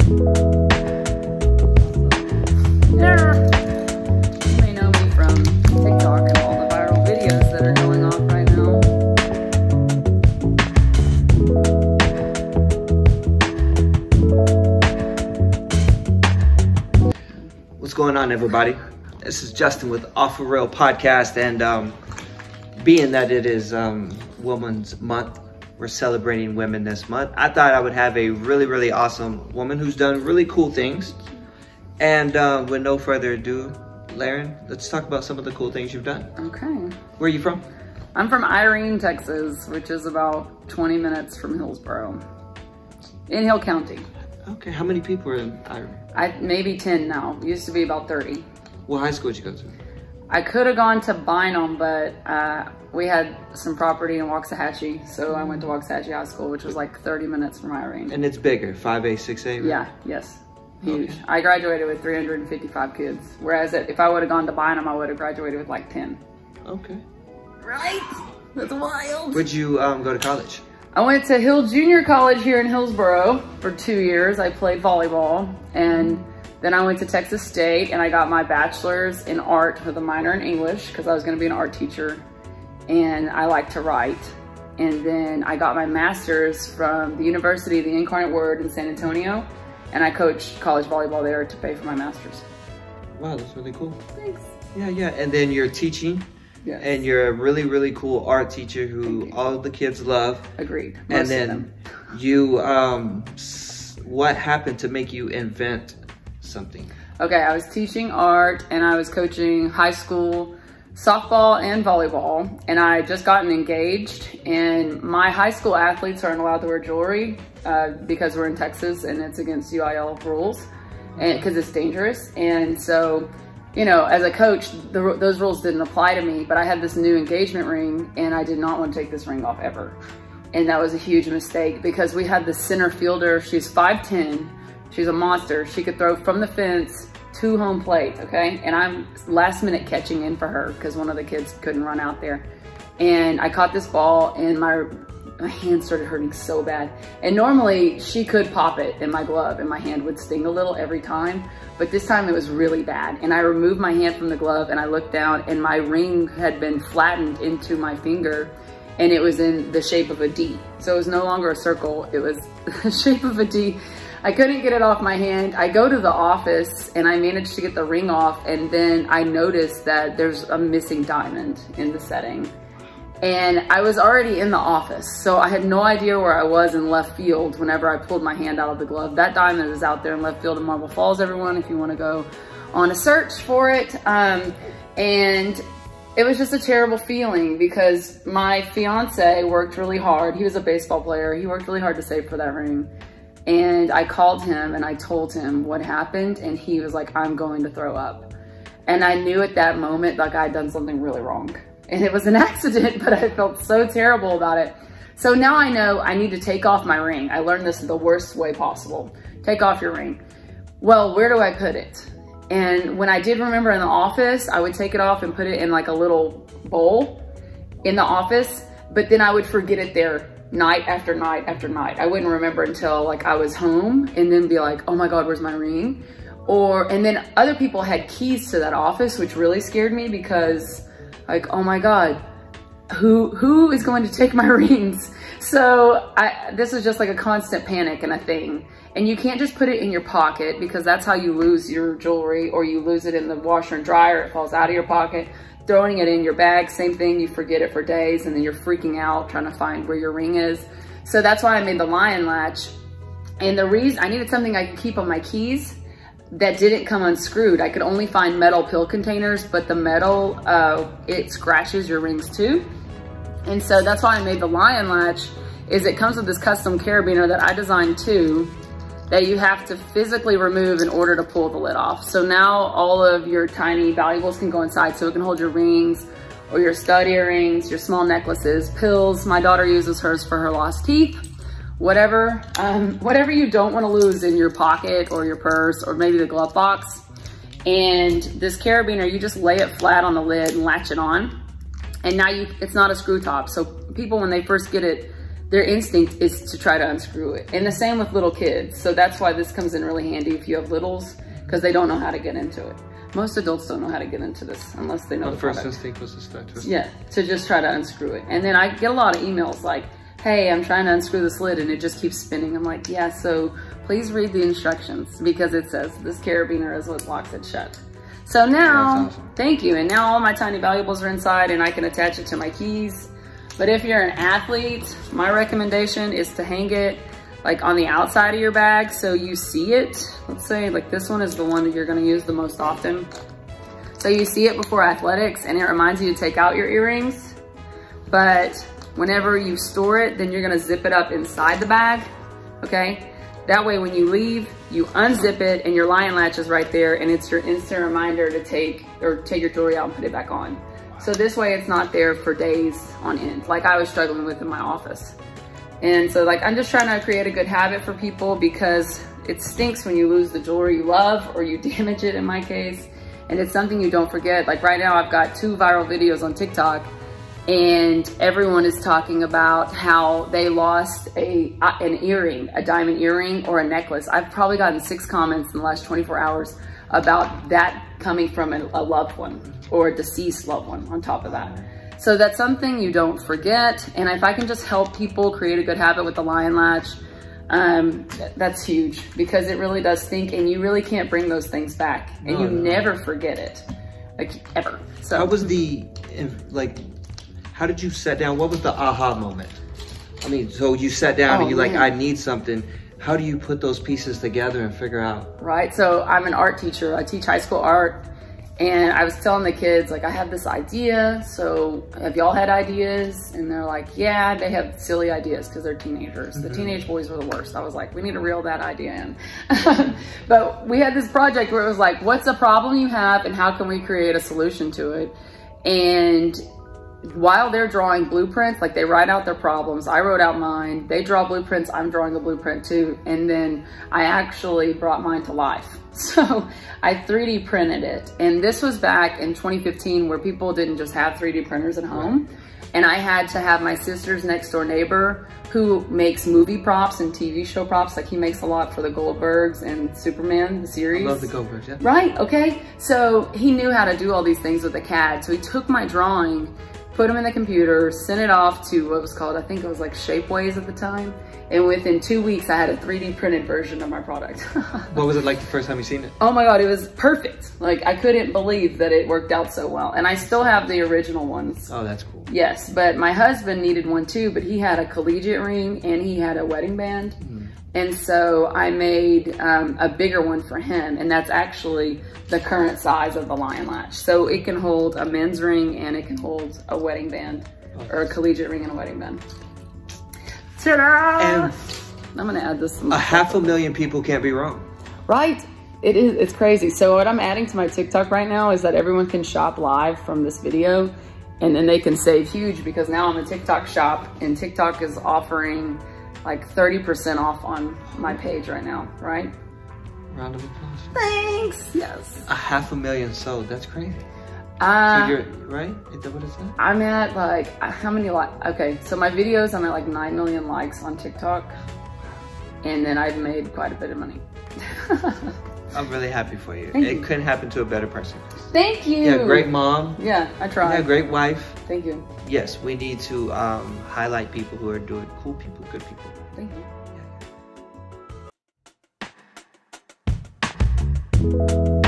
Yeah. You may know me from TikTok and all the viral videos that are going off right now. What's going on, everybody? This is Justin with Off the Rail Podcast, and being that it is Women's Month, we're celebrating women this month. I thought I would have a really awesome woman who's done really cool things. And with no further ado, Lerin, let's talk about some of the cool things you've done. Okay. Where are you from? I'm from Irene, Texas, which is about 20 minutes from Hillsboro, in Hill County. Okay, how many people are in Irene? Maybe 10 now. Used to be about 30. What high school did you go to? I could have gone to Bynum, but we had some property in Waxahachie, so I went to Waxahachie High School, which was like 30 minutes from Irene. And it's bigger, 5A, 6A? Right? Yeah, yes, huge. Okay. I graduated with 355 kids, whereas if I would have gone to Bynum, I would have graduated with like 10. Okay. Right? That's wild. Where'd you go to college? I went to Hill Junior College here in Hillsboro for 2 years. I played volleyball, and then I went to Texas State and I got my bachelor's in art with a minor in English because I was going to be an art teacher and I like to write. And then I got my master's from the University of the Incarnate Word in San Antonio, and I coached college volleyball there to pay for my master's. Wow, that's really cool. Thanks. Yeah. And then you're teaching. Yes. And you're a really cool art teacher who all the kids love. Agreed. Most and then you, what happened to make you invent something? Okay, I was teaching art and I was coaching high school softball and volleyball, and I just gotten engaged, and my high school athletes aren't allowed to wear jewelry because we're in Texas and it's against UIL rules, and because it's dangerous. And so, you know, as a coach, those rules didn't apply to me, but I had this new engagement ring and I did not want to take this ring off ever. And that was a huge mistake because we had the center fielder. She's 5'10", she's a monster. She could throw from the fence to home plate, okay? And I'm last minute catching in for her because one of the kids couldn't run out there. And I caught this ball and my hand started hurting so bad. And normally she could pop it in my glove and my hand would sting a little every time, but this time it was really bad. And I removed my hand from the glove and I looked down and my ring had been flattened into my finger and it was in the shape of a D. So it was no longer a circle, it was the shape of a D. I couldn't get it off my hand. I go to the office and I managed to get the ring off, and then I noticed that there's a missing diamond in the setting. And I was already in the office, so I had no idea where I was in left field whenever I pulled my hand out of the glove. That diamond is out there in left field in Marble Falls, everyone, if you want to go on a search for it. And it was just a terrible feeling because my fiance worked really hard. He was a baseball player. He worked really hard to save for that ring. And I called him and I told him what happened, and he was like, I'm going to throw up. And I knew at that moment like I had done something really wrong. And it was an accident, but I felt so terrible about it. So now I know I need to take off my ring. I learned this the worst way possible. Take off your ring. Well, where do I put it? And when I did remember in the office, I would take it off and put it in like a little bowl in the office, but then I would forget it there night after night after night. I wouldn't remember until like I was home and then be like, oh my God, where's my ring? And then other people had keys to that office, which really scared me because like, oh my God, who is going to take my rings? So this was just like a constant panic and a thing. And you can't just put it in your pocket because that's how you lose your jewelry, or you lose it in the washer and dryer, it falls out of your pocket. Throwing it in your bag, same thing, you forget it for days and then you're freaking out trying to find where your ring is. So that's why I made the lion latch. And the reason, I needed something I could keep on my keys that didn't come unscrewed. I could only find metal pill containers, but the metal, it scratches your rings too. And so that's why I made the lion latch, is it comes with this custom carabiner that I designed too, that you have to physically remove in order to pull the lid off. So now all of your tiny valuables can go inside, so it can hold your rings or your stud earrings, your small necklaces, pills. My daughter uses hers for her lost teeth, whatever you don't want to lose in your pocket or your purse or maybe the glove box. And this carabiner, you just lay it flat on the lid and latch it on. And now it's not a screw top. So people, when they first get it, their instinct is to try to unscrew it. And the same with little kids. So that's why this comes in really handy if you have littles, because they don't know how to get into it. Most adults don't know how to get into this unless they know the first product. instinct was to start twisting. Yeah, to just try to unscrew it. And then I get a lot of emails like, hey, I'm trying to unscrew this lid and it just keeps spinning. I'm like, yeah, so please read the instructions because it says this carabiner is what locks it shut. So now, awesome. Thank you. And now all my tiny valuables are inside and I can attach it to my keys. But if you're an athlete, my recommendation is to hang it like on the outside of your bag so you see it. Let's say like this one is the one that you're gonna use the most often. So you see it before athletics and it reminds you to take out your earrings. But whenever you store it, then you're gonna zip it up inside the bag, okay? That way when you leave, you unzip it and your lion latch is right there and it's your instant reminder to take your jewelry out and put it back on. So this way it's not there for days on end, like I was struggling with in my office. And so like, I'm just trying to create a good habit for people because it stinks when you lose the jewelry you love or you damage it in my case. And it's something you don't forget. Like right now I've got 2 viral videos on TikTok and everyone is talking about how they lost an earring, a diamond earring or a necklace. I've probably gotten 6 comments in the last 24 hours about that coming from a loved one or a deceased loved one on top of that. So that's something you don't forget. And if I can just help people create a good habit with the lion latch, that's huge because it really does stink and you really can't bring those things back and you never forget it, like ever. So how was how did you sit down? What was the aha moment? I mean, so you sat down and you're like, I need something. How do you put those pieces together and figure out? Right, so I'm an art teacher. I teach high school art. And I was telling the kids, like, I have this idea. So have y'all had ideas? And they're like, yeah, they have silly ideas because they're teenagers. The teenage boys were the worst. I was like, we need to reel that idea in. But we had this project where it was like, what's a problem you have and how can we create a solution to it? And while they're drawing blueprints, like they write out their problems, I wrote out mine, they draw blueprints, I'm drawing a blueprint too. And then I actually brought mine to life. So I 3D printed it. And this was back in 2015 where people didn't just have 3D printers at home. And I had to have my sister's next door neighbor who makes movie props and TV show props. Like he makes a lot for the Goldbergs and Superman, the series. I love the Goldbergs, yeah. Right, okay. So he knew how to do all these things with a CAD. So he took my drawing, put them in the computer, sent it off to what was called, I think it was like Shapeways at the time. And within 2 weeks, I had a 3D printed version of my product. What was it like the first time you seen it? Oh my God, it was perfect. Like I couldn't believe that it worked out so well. And I still have the original ones. Oh, that's cool. Yes, but my husband needed one too, but he had a collegiate ring and he had a wedding band. And so I made a bigger one for him. And that's actually the current size of the lion latch. So it can hold a men's ring and it can hold a wedding band or a collegiate ring and a wedding band. Ta-da! And I'm gonna add this. 500,000 people can't be wrong. Right, it is, it's crazy. So what I'm adding to my TikTok right now is that everyone can shop live from this video and then they can save huge because now I'm a TikTok shop and TikTok is offering like 30% off on my page right now, right? Round of applause. Thanks, yes. 500,000 sold, that's crazy. So you're, right? Is that what it said? I'm at like, how many likes? Okay, so my videos, I'm at like 9 million likes on TikTok. And then I've made quite a bit of money. I'm really happy for you. Thank it you. couldn't happen to a better person. Thank you. Yeah, great mom. Yeah, I tried. Yeah, great wife. Thank you. Yes, we need to highlight people who are doing cool people, good people. Thank you. Yeah.